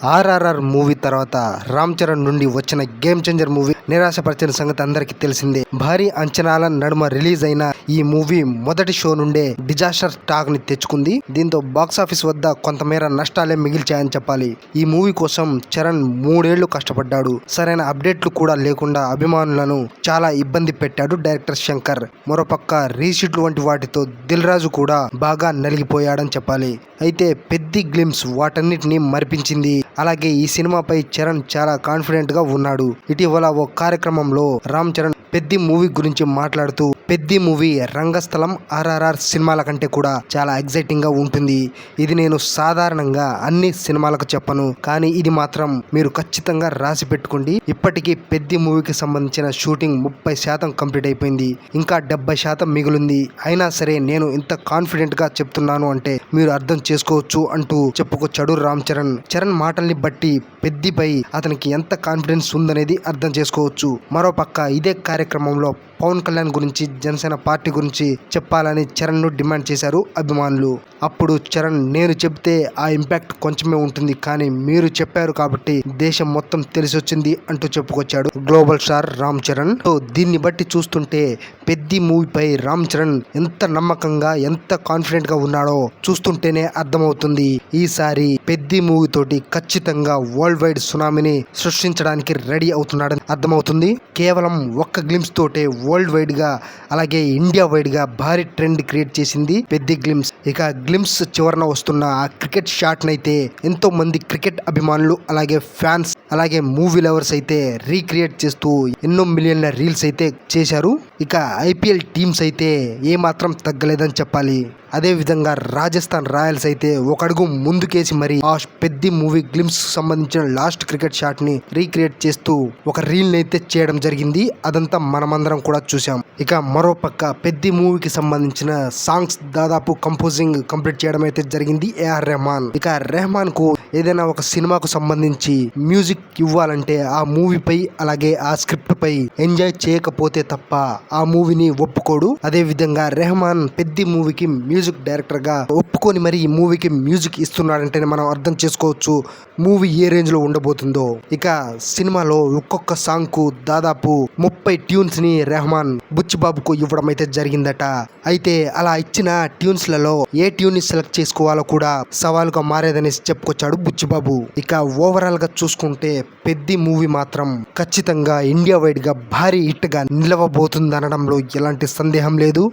RRR movie తర్వాత రామ్ చరణ్ నుండి వచ్చిన గేమ్ చేంజర్ మూవీ నిరాశపరిచిన సంగతి అందరికీ తెలిసిందే. భారీ అంచనాల నడుమ రిలీజ్ అయిన ఈ మూవీ మొదటి షో నుండే డిజాస్టర్ టాక్ ని తెచ్చుకుంది. దీంతో బాక్సాఫీస్ వద్ద కొంతమేర నష్టాలే మిగిల్చాయని చెప్పాలి. ఈ మూవీ కోసం చరణ్ 3 ఏళ్లు కష్టపడ్డాడు. సరైన అప్డేట్లు కూడా లేకుండా అభిమానులను చాలా ఇబ్బంది పెట్టాడు డైరెక్టర్ శంకర్. మరోపక్క రీషీట్లు వంటి వాటితో దిల్ రాజు కూడా బాగా నలిగిపోయాడని చెప్పాలి. అయితే పెద్ది గ్లిమ్స్ వాటన్నిటిని మరిపించింది. అలాగే ఈ సినిమాపై చరణ్ చాలా కాన్ఫిడెంట్ గా ఉన్నాడు. ఇటీవల ఓ కార్యక్రమంలో రామ్ చరణ్ పెద్ది మూవీ గురించి మాట్లాడుతూ, పెద్ది మూవీ రంగస్థలం ఆర్ఆర్ఆర్ సినిమాల కంటే కూడా చాలా ఎగ్జైటింగ్ గా ఉంటుంది. ఇది నేను సాధారణంగా అన్ని సినిమాలకు చెప్పను, కానీ ఇది మాత్రం మీరు ఖచ్చితంగా రాసి పెట్టుకోండి. ఇప్పటికీ పెద్ది మూవీకి సంబంధించిన షూటింగ్ 30% కంప్లీట్ అయిపోయింది. ఇంకా 70% మిగులుంది. అయినా సరే నేను ఇంత కాన్ఫిడెంట్ గా చెప్తున్నాను అంటే మీరు అర్థం చేసుకోవచ్చు అంటూ చెప్పుకొచ్చాడు రామ్ చరణ్. చరణ్ మాటల్ని బట్టి పెద్దిపై అతనికి ఎంత కాన్ఫిడెన్స్ ఉందనేది అర్థం చేసుకోవచ్చు. మరోపక్క ఇదే కార్యక్రమంలో పవన్ కళ్యాణ్ గురించి, జనసేన పార్టీ గురించి చెప్పాలని చరణ్ ను డిమాండ్ చేశారు అభిమానులు. అప్పుడు చరణ్, నేను చెప్తే ఆ ఇంపాక్ట్ కొంచెమే ఉంటుంది, కానీ మీరు చెప్పారు కాబట్టి దేశం మొత్తం తెలిసి వచ్చింది అంటూ చెప్పుకొచ్చాడు గ్లోబల్ స్టార్ రామ్ చరణ్. దీన్ని బట్టి చూస్తుంటే పెద్ది మూవీపై రామ్ చరణ్ ఎంత నమ్మకంగా, ఎంత కాన్ఫిడెంట్ గా ఉన్నాడో చూస్తుంటేనే అర్థమవుతుంది. ఈసారి పెద్ది మూవీ తోటి ఖచ్చితంగా వరల్డ్ వైడ్ సునామీని సృష్టించడానికి రెడీ అవుతున్నాడని అర్థమవుతుంది. కేవలం ఒక్క గ్లిమ్స్ తోటే వరల్డ్ వైడ్ గా, అలాగే ఇండియా వైడ్ గా భారీ ట్రెండ్ క్రియేట్ చేసింది పెద్ది గ్లిమ్స్. ఇక గ్లిమ్స్ చివరన వస్తున్న ఆ క్రికెట్ షాట్ నైతే ఎంతో మంది క్రికెట్ అభిమానులు, అలాగే ఫ్యాన్స్, అలాగే మూవీ లవర్స్ అయితే రీక్రియేట్ చేస్తూ ఎన్నో మిలియన్ల రీల్స్ అయితే చేశారు. ఇక ఐపీఎల్ టీమ్స్ అయితే ఏమాత్రం తగ్గలేదని చెప్పాలి. అదే విధంగా రాజస్థాన్ రాయల్స్ అయితే ఒక అడుగు ముందుకేసి మరి ఆ పెద్ది మూవీ గ్లిమ్స్ సంబంధించిన లాస్ట్ క్రికెట్ షాట్ ని రీక్రియేట్ చేస్తూ ఒక రీల్ అయితే చేయడం జరిగింది. అదంతా మనమందరం కూడా చూసాం. ఇక మరోపక్క పెద్ది మూవీకి సంబంధించిన సాంగ్స్ దాదాపు కంపోజింగ్ కంప్లీట్ చేయడం అయితే జరిగింది ఏఆర్ రెహమాన్. ఇక రెహమాన్ కు ఏదైనా ఒక సినిమాకు సంబంధించి మ్యూజిక్ ఇవ్వాలంటే ఆ మూవీపై, అలాగే ఆ స్క్రిప్ట్ పై ఎంజాయ్ చేయకపోతే తప్ప ఆ మూవీని ఒప్పుకోడు. అదే విధంగా రెహమాన్ పెద్ది మూవీకి మ్యూజిక్ డైరెక్టర్ గా ఒప్పుకొని మరి ఈ మూవీకి మ్యూజిక్ ఇస్తున్నాడంటేనే మనం అర్థం చేసుకోవచ్చు మూవీ ఏ రేంజ్ లో ఉండబోతుందో. ఇక సినిమాలో ఒక్కొక్క సాంగ్ కు దాదాపు 30 ట్యూన్స్ ని రెహమాన్ బుచ్చిబాబుకు ఇవ్వడం అయితే జరిగిందట. అయితే అలా ఇచ్చిన ట్యూన్స్ లలో ఏ ట్యూన్ ని సెలెక్ట్ చేసుకోవాలో కూడా సవాలుగా మారేదని చెప్పుకొచ్చాడు బుచ్చిబాబు. ఇక ఓవరాల్ గా చూసుకుంటే పెద్ది మూవీ మాత్రం ఖచ్చితంగా ఇండియా వైడ్ గా భారీ హిట్ గా నిలవబోతుందనడంలో ఎలాంటి సందేహం లేదు.